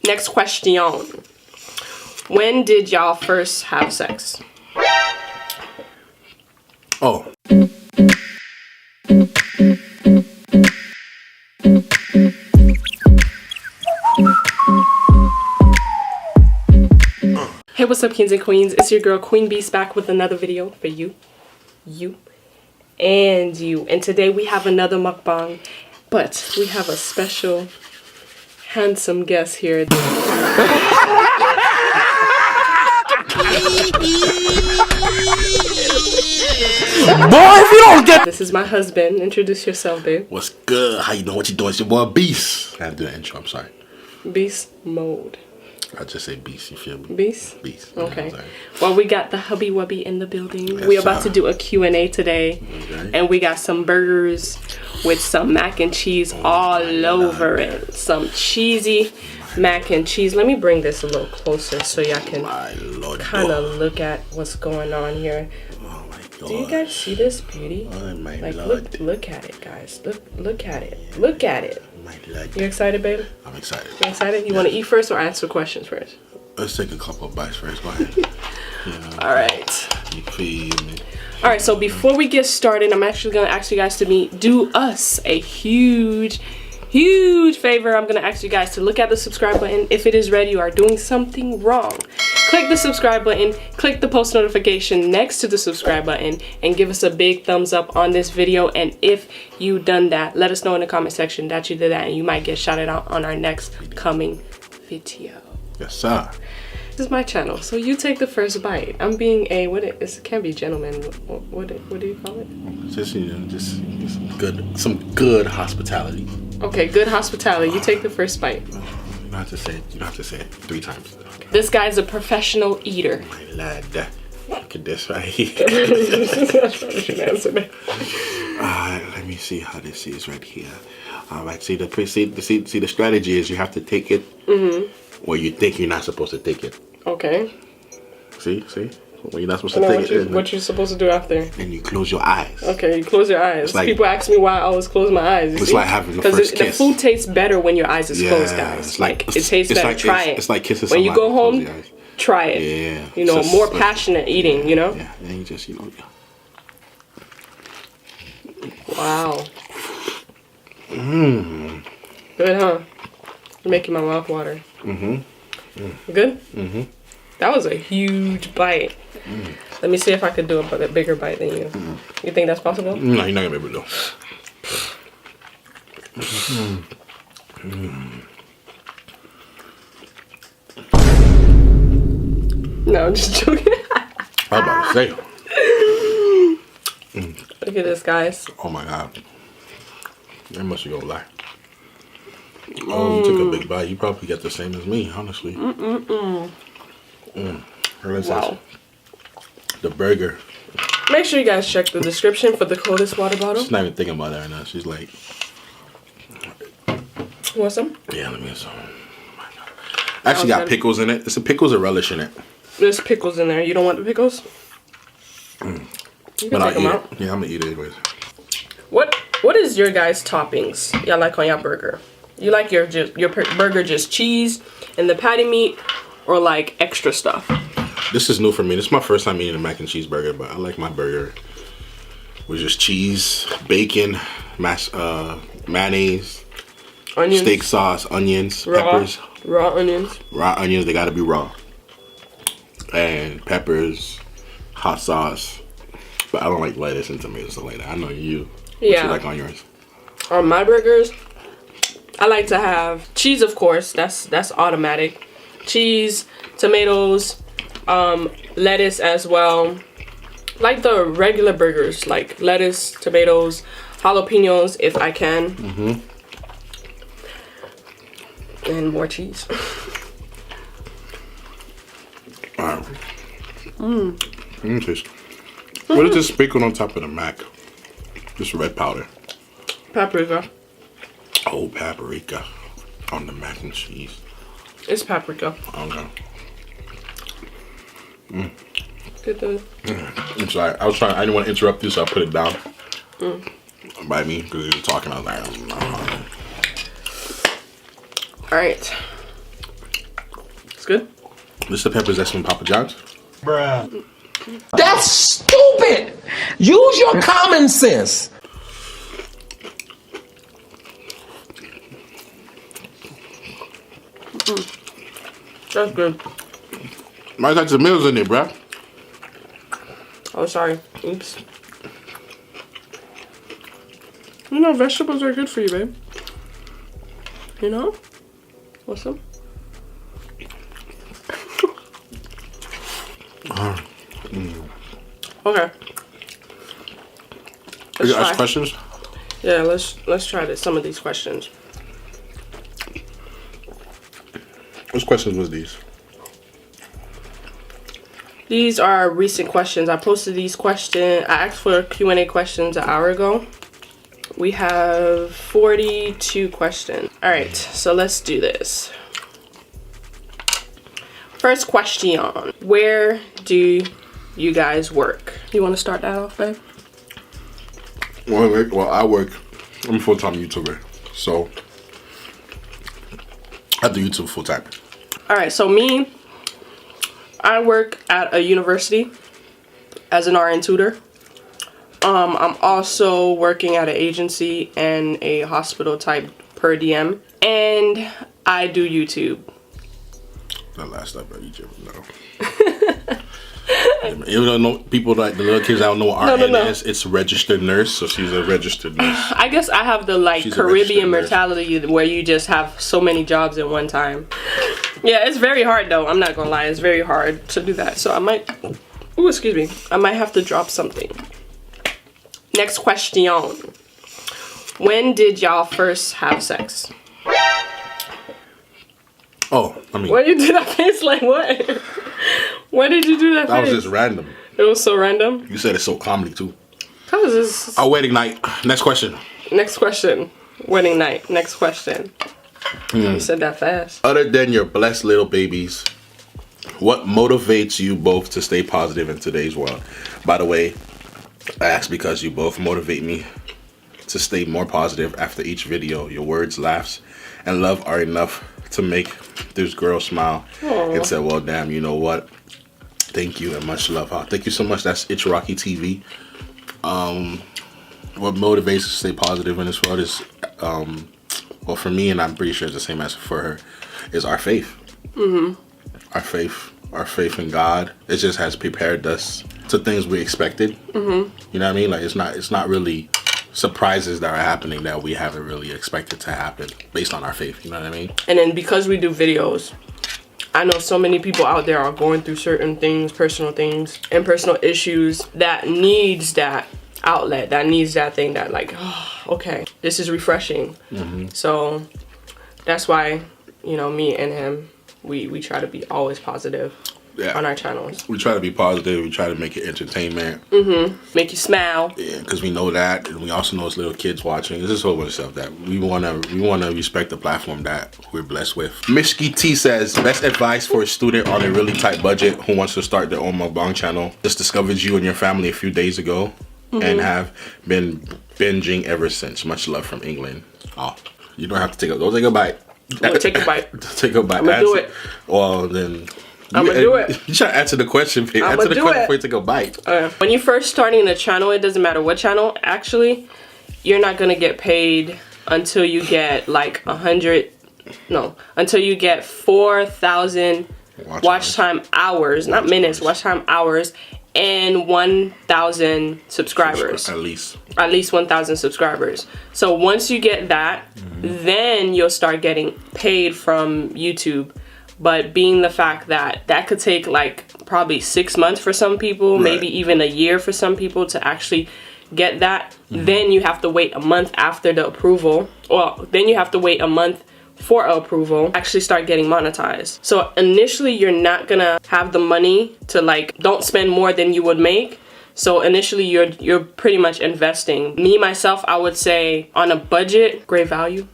Next question. When did y'all first have sex? Oh. Hey, what's up, kings and queens? It's your girl Queen Beast back with another video for you, and you. And today we have another mukbang, but we have a special handsome guest here. Boy, if you don't get... This is my husband. Introduce yourself, babe. What's good? How you doing? What you doing? It's your boy Beast. I had to do the intro, I'm sorry. Beast mode. I just say Beast, you feel me? Beast? Beast. Okay. Yeah, well, we got the hubby wubby in the building. Yes, We're about to do a Q&A today. Okay. And we got some burgers with some mac and cheese all over it. Some cheesy mac and cheese. Let me bring this a little closer so y'all can kind of look at what's going on here. Oh my God. Do you guys see this beauty? Oh my like, Lord. look at it, guys. Look at it. Look at it. My Lord. You excited, babe? I'm excited. You excited? You want to eat first or answer questions first? Let's take a couple of bites first. Go ahead. Yeah. All right. You feel me? All right, so before we get started, I'm actually going to ask you guys to do us a huge favor. I'm going to ask you guys to look at the subscribe button. If it is red, you are doing something wrong. Click the subscribe button, click the post notification next to the subscribe button, and give us a big thumbs up on this video. And if you done that, let us know in the comment section that you did that, and you might get shouted out on our next coming video. Yes, sir. This is my channel, so you take the first bite. I'm being a it can't be gentleman. What do you call it? Just some good hospitality. Okay, good hospitality. You take the first bite. You don't have to say it. You don't have to say it 3 times. Okay. This guy's a professional eater. My lad, look at this right here. Let me see how this is right here. All right, see the strategy is you have to take it where you think you're not supposed to take it. Okay. See, when you're not supposed to take it. What you supposed to do after? And you close your eyes. Okay, you close your eyes. Like, people ask me why I always close my eyes. It's like having the first kiss. The food tastes better when your eyes is closed, guys. It's like it tastes better. Try it. It's like kissing when somebody. you go home, try it. Yeah. You know, more passionate eating. You know. Yeah. And you just Wow. Good, huh? You're making my mouth water. Good? That was a huge bite. Let me see if I could do a bigger bite than you. You think that's possible? No, you're not gonna be able to do. No, I'm just joking. I was about to say. Look at this, guys. Oh my God. That must be gonna lie. Oh, you took a big bite. You probably got the same as me, honestly. Wow. The burger. Make sure you guys check the description for the coldest water bottle. She's not even thinking about that right now. She's like, you want some? Yeah, let me get some. Actually got pickles in it. It's a pickles or relish in it. There's pickles in there. You don't want the pickles? You can take them out. Yeah, I'm gonna eat it anyways. What is your guys' toppings y'all like on your burger? You like your burger just cheese and the patty meat, or like extra stuff? This is new for me. This is my first time eating a mac and cheese burger, but I like my burger with just cheese, bacon, mayonnaise, onions, steak sauce, onions, peppers. Raw onions. Raw onions, they gotta be raw. And peppers, hot sauce. But I don't like lettuce and tomatoes and stuff like that. I know you. What you like on yours? On my burgers, I like to have cheese, of course. That's automatic. Cheese, tomatoes, lettuce as well. Like the regular burgers, like lettuce, tomatoes, jalapenos if I can. And more cheese. Alright. What is this sprinkled on top of the mac? Just red powder. Paprika. Oh, paprika on the mac and cheese. It's paprika. Okay. Get the. I'm sorry. I didn't want to interrupt you, so I put it down. By me, because you were talking. I was like, All right. good. This is the peppers that's from Papa John's. Bruh. That's stupid. Use your common sense. That's good. Might got some meals in there, bruh. Oh, sorry. Oops. You know, vegetables are good for you, babe. You know? What's up? Okay. You ask questions? Yeah, let's try this. Some of these questions. Which questions was these? These are recent questions. I posted these questions. I asked for Q&A questions an hour ago. We have 42 questions. All right, so let's do this. First question. Where do you guys work? You want to start that off, babe? Well, I work. I'm a full-time YouTuber, so I do YouTube full-time. All right, so me, I work at a university as an RN tutor. I'm also working at an agency and a hospital type per diem, and I do YouTube. The last stuff about YouTube, no. You don't know people like the little kids. I don't know what RN is. It's registered nurse, so she's a registered nurse. I guess I have the like Caribbean mentality where you just have so many jobs at one time. Yeah, it's very hard though. I'm not gonna lie, it's very hard to do that. So I might, ooh, excuse me, I might have to drop something. Next question. When did y'all first have sex? Oh, I mean, Why you do that face like what? Why did you do that face? That was just random. It was so random? You said it's so comedy too. How is this? Our wedding night. Next question. Next question. Wedding night. Next question. You said that fast. Other than your blessed little babies, what motivates you both to stay positive in today's world? By the way, I asked because you both motivate me to stay more positive after each video. Your words, laughs, and love are enough to make this girl smile. Aww. And say, well, damn, you know what? Thank you and much love. Thank you so much. That's It's Rocky TV. What motivates us to stay positive in this world is, well, for me, and I'm pretty sure it's the same as for her, is our faith. Our faith in God. It just has prepared us to things we expected. You know what I mean? Like it's not really surprises that are happening that we haven't really expected to happen based on our faith. You know what I mean? And then because we do videos, I know so many people out there are going through certain things, personal things, and personal issues that needs that outlet, that needs that thing that like, oh, okay, this is refreshing. So that's why, you know, me and him, we try to be always positive on our channels. We try to be positive. We try to make it entertainment. Make you smile. Yeah, because we know that, and we also know it's little kids watching. There's just a whole bunch of stuff that we wanna respect the platform that we're blessed with. Mishki T says, best advice for a student on a really tight budget who wants to start their own mukbang channel. Just discovered you and your family a few days ago, and have been binging ever since. Much love from England. Oh, you don't have to take a don't take a bite. Take a bite. Take a bite. I'm gonna do it. Well, then. I'm gonna do it. You try to answer the question, babe. Answer the question before you take a bite. When you're first starting the channel, it doesn't matter what channel, actually, you're not gonna get paid until you get like until you get 4,000 watch time hours, not minutes, watch time hours, and 1,000 subscribers. At least 1,000 subscribers. So once you get that, then you'll start getting paid from YouTube. But being the fact that that could take like probably 6 months for some people, maybe even a year for some people to actually get that, then you have to wait a month after the approval. Well, then you have to wait a month for approval, actually start getting monetized. So initially you're not gonna have the money to like, don't spend more than you would make. So initially you're pretty much investing. Me, myself, I would say on a budget, great value.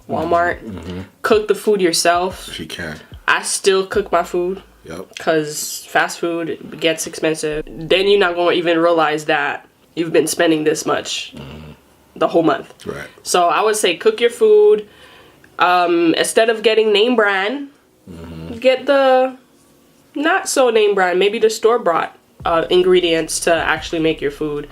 Walmart, cook the food yourself. If you can. I still cook my food. Yep. Because fast food gets expensive. Then you're not going to even realize that you've been spending this much the whole month. Right. So I would say cook your food. Instead of getting name brand, get the not so name brand, maybe the store bought ingredients to actually make your food.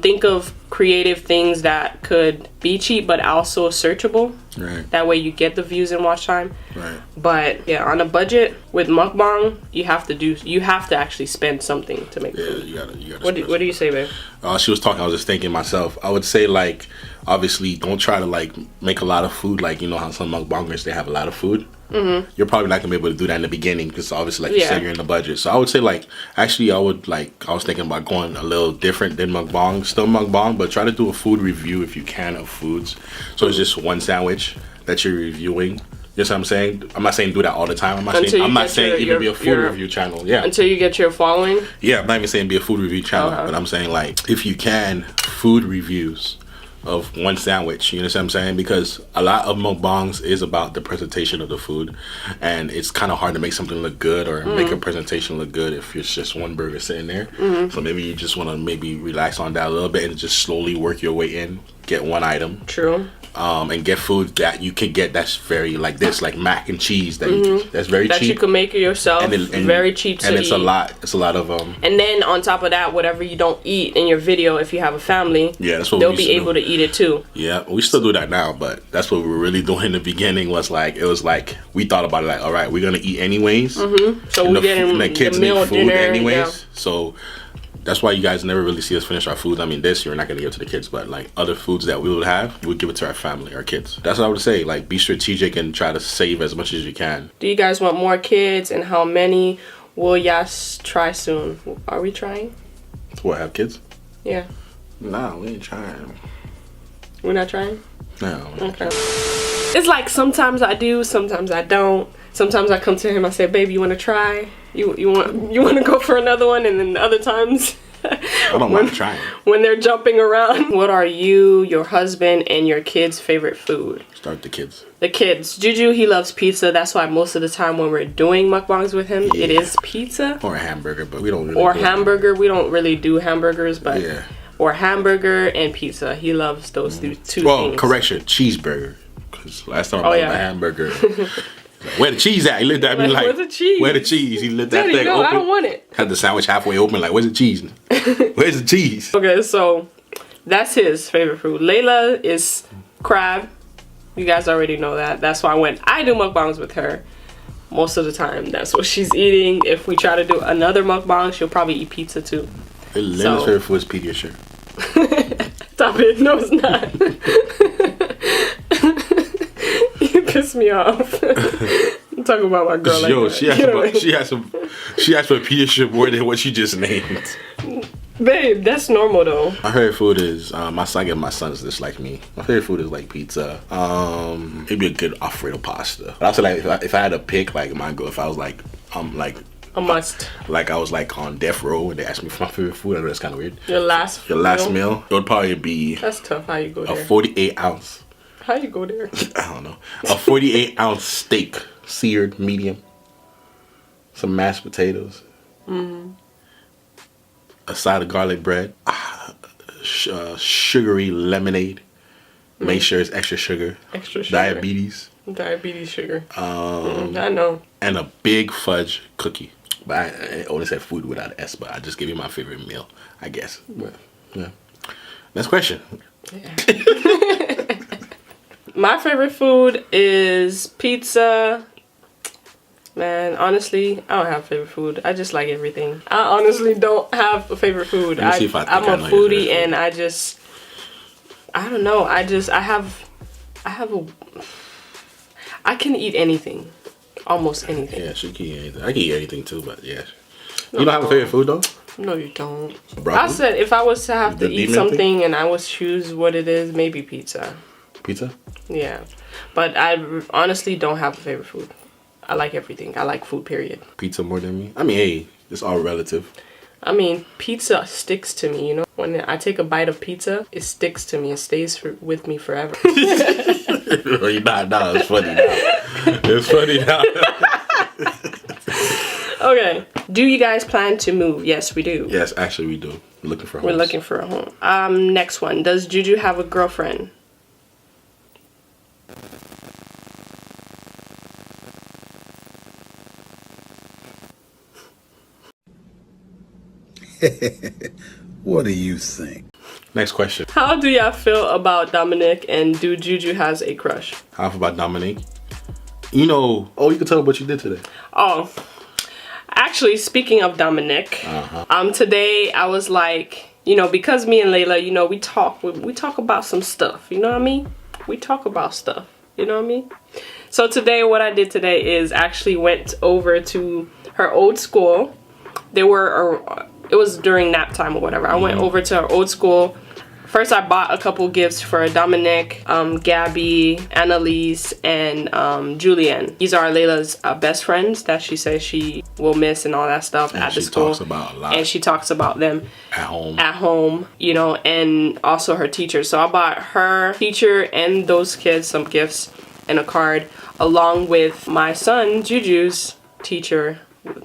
Think of creative things that could be cheap but also searchable. Right. That way you get the views and watch time. Right. But yeah, on a budget with mukbang, you have to actually spend something to make food. You gotta. What do you say, babe? She was talking. I was just thinking myself. I would say, like, obviously, don't try to like make a lot of food. Like, you know how some mukbangers, they have a lot of food. Mm-hmm. You're probably not gonna be able to do that in the beginning because obviously, like you said, you're in the budget. So I would say, like, actually, I was thinking about going a little different than mukbang, still mukbang, but try to do a food review if you can of foods. So it's just one sandwich that you're reviewing. You know what I'm saying? I'm not saying do that all the time. I'm not saying even be a food review channel. Yeah. Until you get your following. Yeah, I'm not even saying be a food review channel, but I'm saying, like, if you can, food reviews of one sandwich. You know what I'm saying? Because a lot of mukbangs is about the presentation of the food, and it's kind of hard to make something look good or make a presentation look good if it's just one burger sitting there. So maybe you just want to maybe relax on that a little bit and just slowly work your way in. Get one item. True. And get food that you can get that's very like this, like mac and cheese that's very that cheap. You can make it yourself. And very cheap to eat. And it's a lot of And then on top of that, whatever you don't eat in your video, if you have a family, that's what they'll be able to eat it too. Yeah, we still do that now, but that's what we were really doing in the beginning. Was like we thought about it like, all right, we're gonna eat anyways. So we're getting the kids the meal, need food dinner, anyways. yeah. So that's why you guys never really see us finish our food. I mean, this you're not gonna give it to the kids, but like other foods that we would have, we would give it to our family, our kids. That's what I would say. Like, be strategic and try to save as much as you can. Do you guys want more kids, and how many will y'all try soon? Are we trying? What, have kids? Yeah. Nah, we ain't trying. We're not trying? No. Okay. It's like sometimes I do, sometimes I don't. Sometimes I come to him, I say, baby, you want to try? You want to go for another one? And then the other times, I don't mind trying. When they're jumping around. What are you, your husband, and your kids' favorite food? Start the kids. The kids. Juju, he loves pizza. That's why most of the time when we're doing mukbangs with him, it is pizza. Or a hamburger, but we don't really Or hamburger. We don't really do hamburgers, but... Yeah. Or hamburger and pizza. He loves those two things. Well, correction, cheeseburger. Because last time I bought a hamburger... Where the cheese at? He looked at me like, where's the cheese? Where the cheese? He lit that thing no, open. I don't want it. Had the sandwich halfway open, like, where's the cheese? Where's the cheese? Okay, so that's his favorite food. Layla is crab. You guys already know that. That's why when I do mukbangs with her, most of the time, that's what she's eating. If we try to do another mukbang, she'll probably eat pizza too. Layla's favorite food is Pediasure. Stop it. No, it's not. You piss me off. I'm talking about my girl. Yo, like that. she asked for Pediasure more than what she just named. Babe, that's normal though. My favorite food is my sons just like me. My favorite food is like pizza. Maybe a good Alfredo pasta. But I said, like, if I had to pick, like, my girl, if I was like a must. Like I was like on death row and they asked me for my favorite food. I know that's kind of weird. Your last meal. It would probably be. That's tough. How you go there? A 48-ounce. How you go there? I don't know. A 48-ounce steak, seared medium. Some mashed potatoes. A side of garlic bread. Sugary lemonade. Make sure it's extra sugar. Extra sugar. Diabetes sugar. I know. And a big fudge cookie. But I only said food without an S, but I just give you my favorite meal, I guess. But, yeah. Next question. Yeah. My favorite food is pizza. Man, honestly, I don't have favorite food. I just like everything. I honestly don't have a favorite food. I'm a foodie, and I don't know. I can eat anything. Almost anything. Yeah, she can eat anything. I can eat anything too, but yeah. You don't have a favorite food though? No, you don't. Broccoli? I said if I was to have to eat something and I was choose what it is, maybe pizza. Pizza? Yeah. But I honestly don't have a favorite food. I like everything. I like food, period. Pizza more than me? I mean, hey, it's all relative. I mean, pizza sticks to me, you know? When I take a bite of pizza, it sticks to me. It stays with me forever. No, it's funny now. It's funny now. Okay. Do you guys plan to move? Yes, we do. Yes, actually we do. We're looking for a home. We're looking for a home. Next one. Does Juju have a girlfriend? What do you think? Next question. How do y'all feel about Dominic, and do Juju has a crush? How about Dominic? You know, oh, you can tell what you did today. Oh, actually, speaking of Dominic, today I was like, you know, because me and Layla, you know, we talk about some stuff, you know what I mean? We talk about stuff, you know what I mean? So today, what I did today is actually went over to her old school. It was during nap time or whatever. I went over to her old school. First, I bought a couple gifts for Dominic, Gabby, Annalise, and Julian. These are Layla's best friends that she says she will miss and all that stuff at the school. And she talks about a lot. And she talks about them at home, you know, and also her teacher. So I bought her teacher and those kids some gifts and a card, along with my son Juju's teacher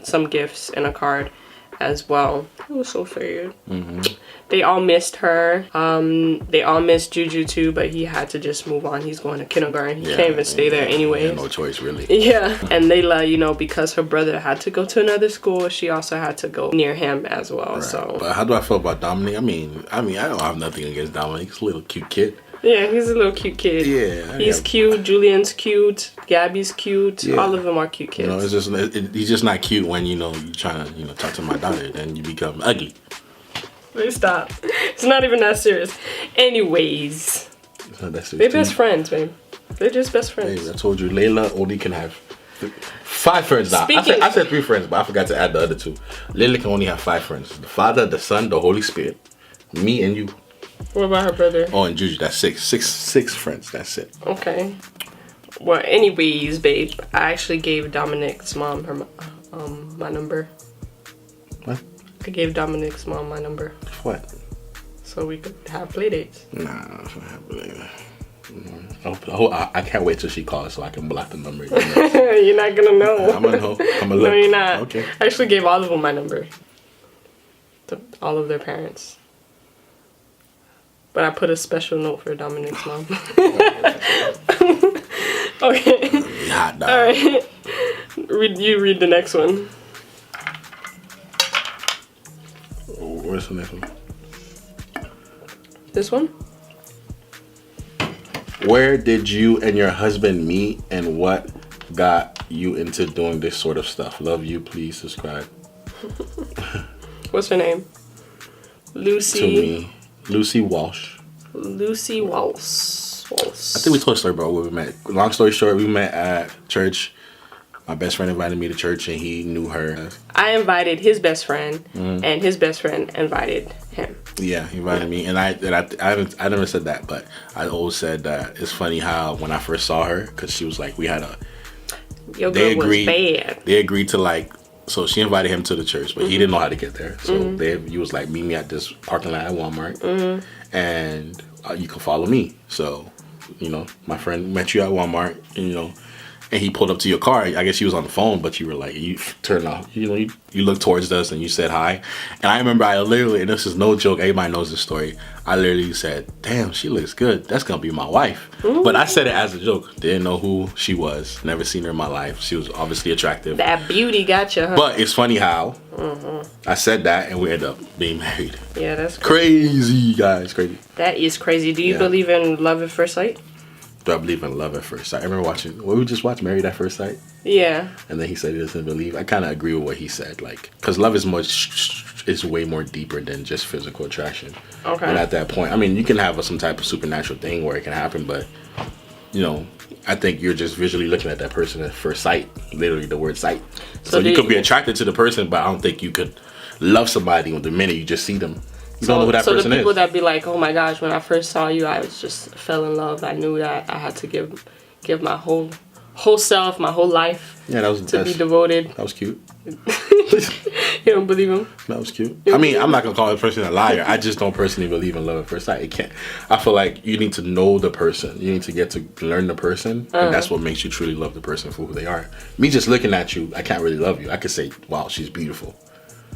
some gifts and a card as well. It was so sad. They all missed her. They all missed Juju too, but he had to just move on. He's going to kindergarten. He can't even stay there anyway. No choice, really. Yeah. And Layla, you know, because her brother had to go to another school, she also had to go near him as well. Right. So. But how do I feel about Dominic? I mean, I don't have nothing against Dominic. He's a little cute kid. Yeah, he's a little cute kid. Yeah. He's cute. Julian's cute. Gabby's cute. Yeah. All of them are cute kids. You know, it's just he's just not cute when, you know, you're trying to, you know, talk to my daughter. Then you become ugly. Please stop. It's not even that serious. Anyways. It's not that serious. They're best friends, babe. They're just best friends. Hey, I told you, Layla only can have 5 friends now. I said 3 friends, but I forgot to add the other 2. Layla can only have 5 friends. The Father, the Son, the Holy Spirit. Me and you. What about her brother? Oh, and Juju. That's 6. 6 friends. That's it. Okay. Well, anyways, babe, I actually gave Dominic's mom her my number. What? I gave Dominic's mom my number. What? So we could have play dates. Nah, I can't wait till she calls so I can block the number. You're not gonna know. I'm gonna know. I'm gonna look. No, you're not. Okay. I actually gave all of them my number. All of their parents. But I put a special note for Dominic's mom. Okay. Hot dog. All right. You read the next one. Where's the next one? This one? Where did you and your husband meet, and what got you into doing this sort of stuff? Love you. Please subscribe. What's her name? Lucy. To me, Lucy Walsh. Lucy Walsh. I think we told a story about where we met. Long story short, we met at church. My best friend invited me to church, and he knew her. I invited his best friend, and his best friend invited him. Yeah, he invited me, and I never said that, but I always said that it's funny how when I first saw her, because she was like, we had a. Your girl was bad. They agreed to like. So she invited him to the church, but he didn't know how to get there. So he was like, meet me at this parking lot at Walmart, and you can follow me. So, you know, my friend met you at Walmart, and, you know, and he pulled up to your car. I guess he was on the phone, but you were like, you turned off. You know, you looked towards us and you said hi. And I remember I literally, and this is no joke, everybody knows this story. I literally said, damn, she looks good. That's going to be my wife. But I said it as a joke. Didn't know who she was. Never seen her in my life. She was obviously attractive. That beauty got you, huh? But it's funny how I said that and we ended up being married. Yeah, that's crazy, guys. Crazy. That is crazy. Do you believe in love at first sight? Do I believe in love at first sight? I remember watching, we just watched Married at First Sight. Yeah. And then he said he doesn't believe. I kind of agree with what he said. Like, because love is way more deeper than just physical attraction. Okay. And at that point, I mean, you can have some type of supernatural thing where it can happen, but, you know, I think you're just visually looking at that person at first sight. Literally the word sight. So you could be attracted to the person, but I don't think you could love somebody the minute you just see them. You don't know who that person is. So the people that be like, oh my gosh, when I first saw you, I just fell in love. I knew that I had to give my whole self, my whole life to be devoted. That was cute. You don't believe him? That was cute. I mean, I'm not going to call a person a liar. I just don't personally believe in love at first sight. It can't. I feel like you need to know the person. You need to get to learn the person. And that's what makes you truly love the person for who they are. Me just looking at you, I can't really love you. I could say, wow, she's beautiful.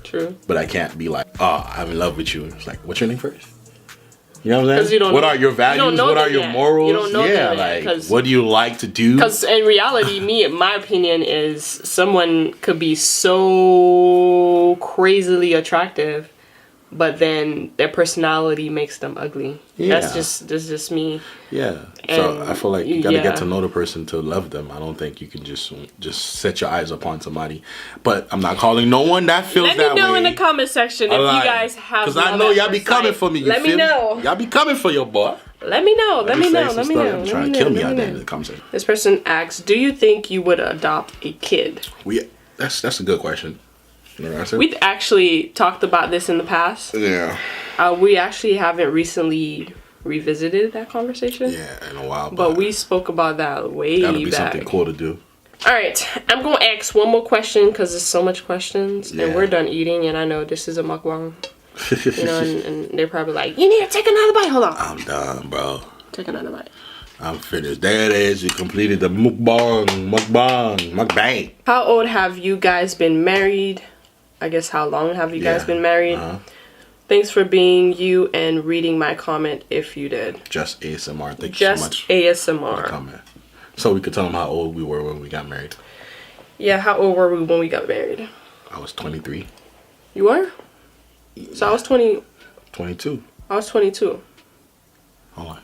True. But I can't be like, oh, I'm in love with you. It's like, what's your name first? You know what I'm saying? What are your values? What are your morals? You don't know like, what do you like to do? Because in reality, my opinion is someone could be so crazily attractive, but then their personality makes them ugly. Yeah. That's just me. Yeah. So And I feel like you gotta yeah. get to know the person to love them. I don't think you can just set your eyes upon somebody. But I'm not calling no one that feels Let that me know way. in the comment section if you guys have. Because I know y'all be coming for me. You Let me feel know. Y'all be coming for your boy. Let me know. Let me know. Let Let me know. I'm trying to kill me out there in the comment section. This person asks, "Do you think you would adopt a kid?" That's a good question. You know what I said? We've actually talked about this in the past. Yeah. We actually haven't recently revisited that conversation. Yeah, in a while. But we spoke about that way that'll be back. something cool to do. All right, I'm gonna ask one more question because there's so much questions, and we're done eating, and I know this is a mukbang, you know, and they're probably like, "You need to take another bite." Hold on. I'm done, bro. Take another bite. I'm finished. There it is. You completed the mukbang. How old have you guys been married? I guess how long have you guys been married? Thanks for being you and reading my comment if you did. Just ASMR. Thank you so much. Just ASMR. Comment. So we could tell them how old we were when we got married. Yeah, how old were we when we got married? I was 23. You were? So I was 22. I was 22. Hold on.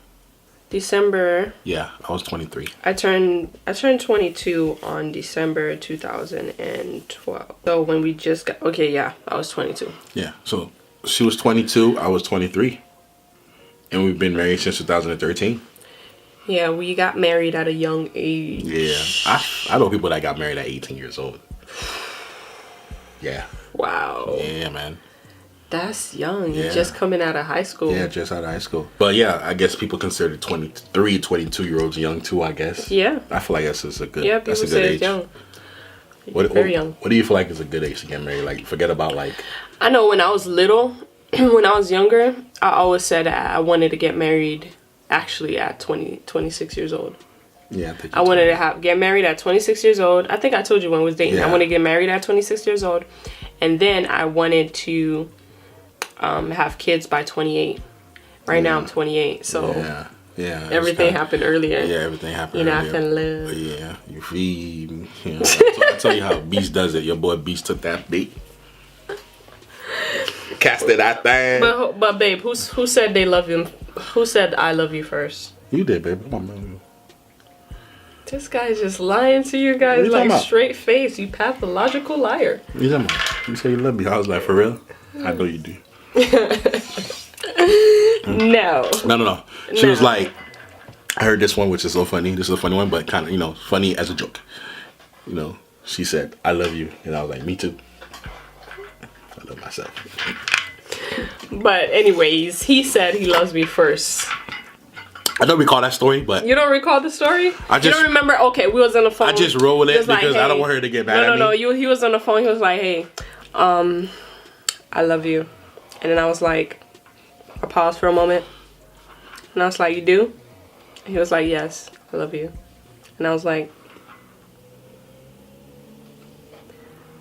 December. Yeah, I was 23. I turned 22 on December 2012. So when we just got, okay, yeah, I was 22. Yeah, so she was 22, I was 23. And we've been married since 2013. Yeah, we got married at a young age. Yeah, I know people that got married at 18 years old. Yeah. Wow. Yeah, man. That's young. Yeah. You're just coming out of high school. Yeah, just out of high school. But yeah, I guess people consider 23, 22-year-olds young too, I guess. Yeah. I feel like that's a good, Yeah, people that's a good say age. it's young. Very young. What do you feel like is a good age to get married? Like, forget about like... I know when I was little, when I was younger, I always said I wanted to get married actually at 26 years old. Yeah, I wanted to get married at 26 years old. I think I told you when I was dating. Yeah. I wanted to get married at 26 years old. And then I wanted to have kids by 28. Right now I'm 28, so yeah, everything happened earlier. Yeah, everything happened earlier. I fell in love. Yeah, you feed. You know, I tell you how Beast does it. Your boy Beast took that bait. Cast it out there. But babe, who said they love him? Who said I love you first? You did, babe. Come on, man. This guy's just lying to you guys like straight face. You pathological liar. You say you love me. I was like, for real? I know you do. No. She was like, I heard this one, which is so funny. This is a funny one, but kind of, you know, funny as a joke. You know, she said, I love you. And I was like, me too. I love myself. But anyways, he said he loves me first. I don't recall that story, but... You don't recall the story? You don't remember? Okay, we was on the phone. I just roll with it because like, hey, I don't want her to get mad at me. No, he was on the phone. He was like, hey, I love you. And then I was like, I paused for a moment. And I was like, you do? And he was like, yes, I love you. And I was like,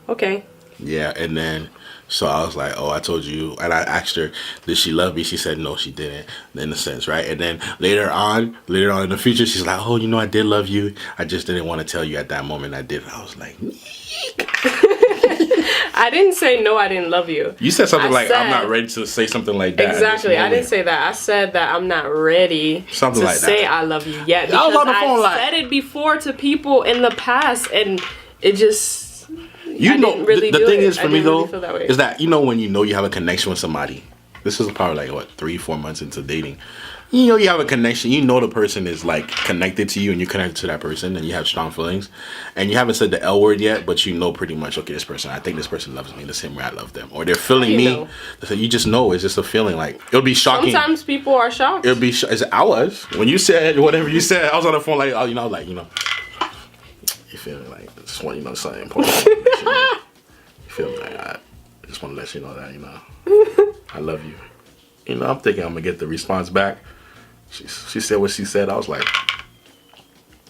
okay. Yeah, and then... So I was like, oh, I told you. And I asked her, did she love me? She said, no, she didn't, in a sense, right? And then later on in the future, she's like, oh, you know, I did love you. I just didn't want to tell you at that moment I did. I was like, I didn't say, no, I didn't love you. You said something I'm not ready to say something like that. Exactly. I didn't say that. I said that I'm not ready to say I love you yet. Because I was on the phone said it before to people in the past, and it just... You know, the thing is for me though, is that, you know, when you have a connection with somebody, this is probably like, what, 3-4 months into dating, you know, you have a connection, you know the person is like connected to you and you're connected to that person and you have strong feelings and you haven't said the L word yet, but you know pretty much, okay, this person, I think this person loves me the same way I love them, or they're feeling me. So you just know, it's just a feeling. Like, it'll be shocking. Sometimes people are shocked. It'll be, I was, when you said whatever you said, I was on the phone like, oh, you know, you feel me, like, just want, you know, something important. You feel me? Like, I just want to let you know that, you know, I love you. You know, I'm thinking I'm going to get the response back. She said what she said. I was like,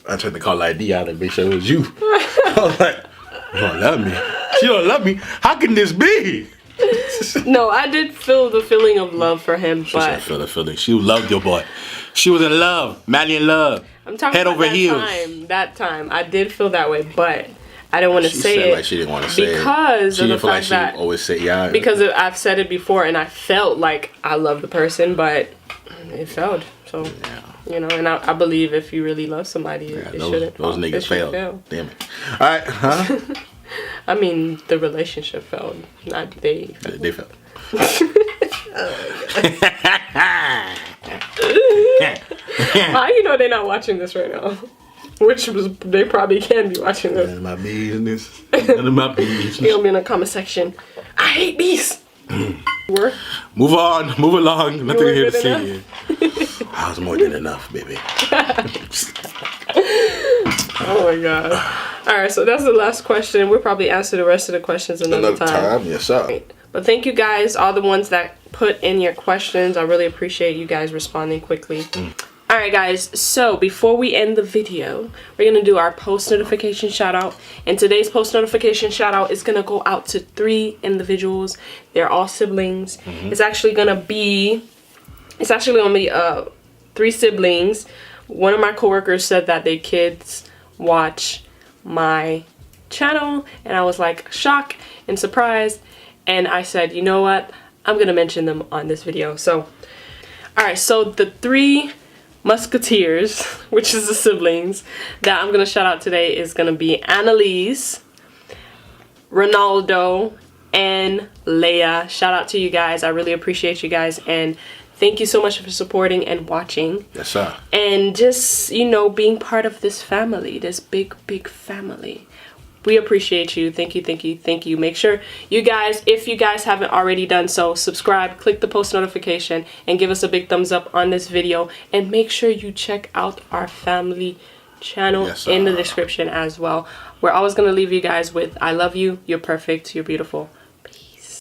I tried to call ID out and make sure it was you. I was like, you don't love me. She don't love me. How can this be? No, I did feel the feeling of love for him, but... She feel the feeling. She loved your boy. She was in love. Madly in love. I'm talking head about over heels. That time. I did feel that way, but I didn't want to She say said it like she didn't want to say it. because She of the didn't feel like fact she that always say yeah. because I've said it before and I felt like I love the person, but it failed. So you know, and I believe if you really love somebody, it shouldn't. Those niggas failed. Fail. Damn it. All right, huh? I mean, the relationship failed, not they. Failed. They failed. How you know they're not watching this right now? They probably can be watching this. None of my business. None of my business. He'll be in the comment section. I hate bees. Move on. Move along. Nothing were here to good see here. I was more than enough, baby. Oh my god. Alright, so that's the last question. We'll probably answer the rest of the questions another time. Yes, sir. But thank you guys, all the ones that put in your questions. I really appreciate you guys responding quickly. Alright guys, so before we end the video, we're going to do our post notification shout out. And today's post notification shout out is going to go out to 3 individuals. They're all siblings. It's actually going to be 3 siblings. One of my coworkers said that their kids watch my channel, and I was like shocked and surprised, and I said, you know what, I'm gonna mention them on this video. So alright, so the 3 musketeers, which is the siblings that I'm gonna shout out today, is gonna be Annalise, Ronaldo, and Leia. Shout out to you guys. I really appreciate you guys, and thank you so much for supporting and watching. Yes, sir. And just, you know, being part of this family, this big, big family. We appreciate you. Thank you, thank you, thank you. Make sure you guys, if you guys haven't already done so, subscribe, click the post notification, and give us a big thumbs up on this video. And make sure you check out our family channel in the description as well. We're always going to leave you guys with, I love you, you're perfect, you're beautiful. Peace.